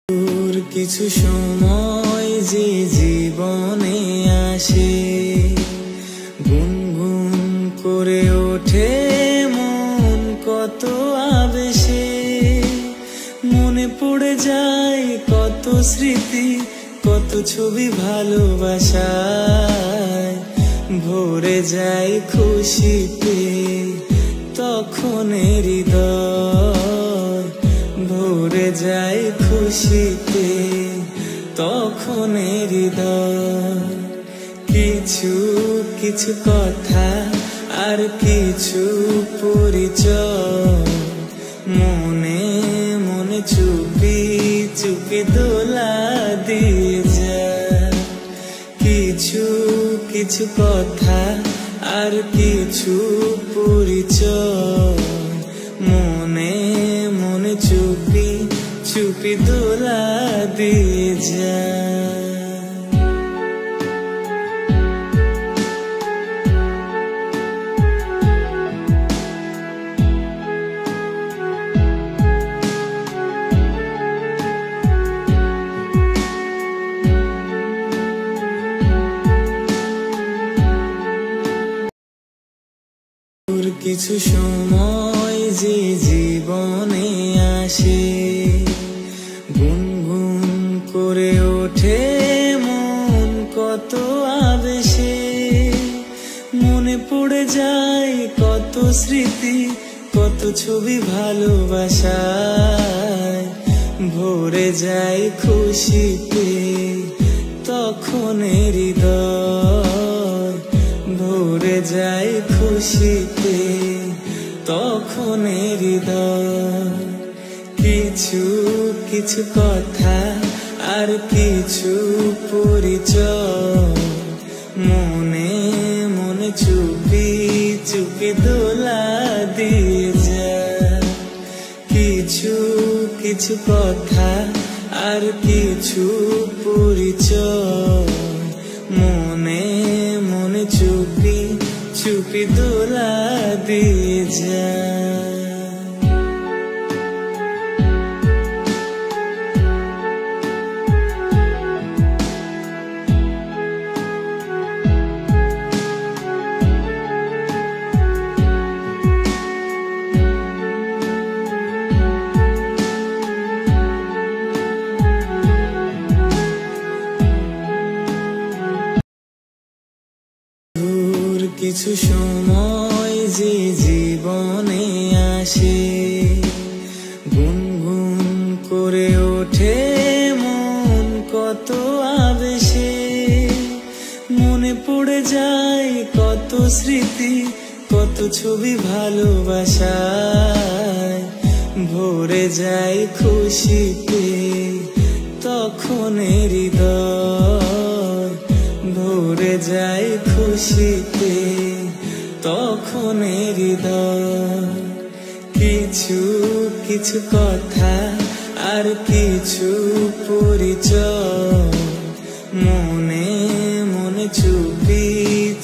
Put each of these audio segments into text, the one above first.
কিছু সময় যে জীবনে আসে, গুনগুন করে ওঠে মন কত আবেশে। মনে পড়ে যায় কত স্মৃতি, কত ছবি ভালোবাসায়। ভরে যায় খুশিতে তখন হৃদয়, ভরে যায় খুশিতে তখন হৃদয়। কিছু কিছু কথা আর কিছু পরিচয়, মনে মনে চুপি চুপি দোলা দিয়ে যায়। কিছু কিছু কথা আর কিছু পরিচয়, মনে মনে চুপি চুপি দোলা দিয়ে যায়। কিছু সময় যে জীবনে আসে, গুনগুন করে ওঠে মন কত আবেশে। মনে পড়ে যায় কত স্মৃতি, কত ছবি ভালোবাসায়। ভরে যায় খুশিতে তখন হৃদয়, ভরে যায় খুশিতে তখন হৃদয়। কিছু কিছু কথা আর কিছু পরিচয়, মনে মনে চুপি চুপি দোলা দিয়ে যায়। কিছু কিছু কথা আর কিছু পরিচয়, মনে মনে চুপি চুপি দোলা দিয়ে যায়। কিছু সময় যে জীবনে আসে, গুনগুন করে ওঠে মন কত আবেশে। মনে পড়ে যায় কত স্মৃতি, কত ছবি ভালোবাসায়। ভরে যায় খুশিতে তখন হৃদয়, ভরে যায় খুশিতে তখন হৃদয়। কিছু কিছু কথা আর কিছু পরিচয়, মনে মনে চুপি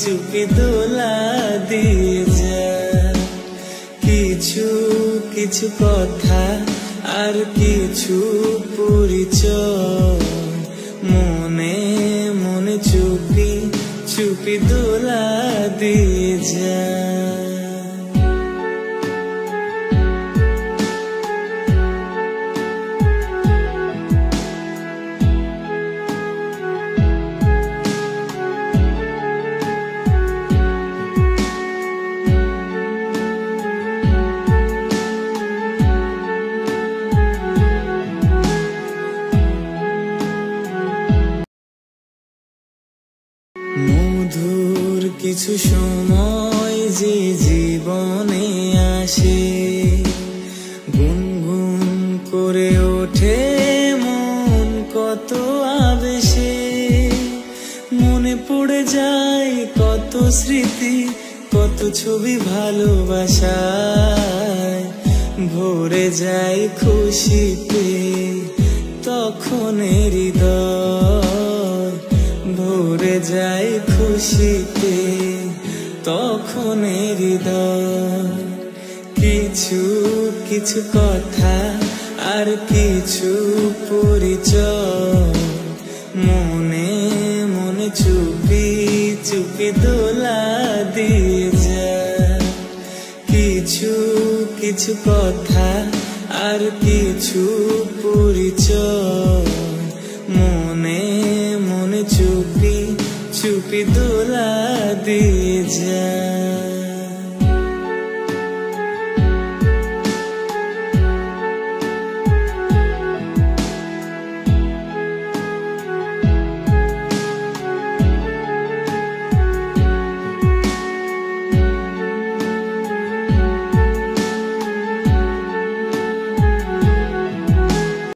চুপি দোলা দিয়ে যায়। কিছু কিছু কথা আর কিছু পরিচয়, মনে মনে চুপি চুপি দোলা দিয়ে যায়। মধুর কিছু সময় যে জীবনে আসে, গুনগুন করে ওঠে মন কত আবেশে। মনে পড়ে যায় কত স্মৃতি, কত ছবি ভালোবাসায়। ভরে যায় খুশিতে তখন হৃদয়, ভরে যায় খুশিতে তখন হৃদয়। কিছু কিছু কথা আর কিছু পরিচয় মনে মনে চুপি চুপি দোলা দিয়ে যা। কিছু কিছু কথা আর কিছু পরিচয় মনে মনে চুপি চুপি দোলা দিয়ে যা।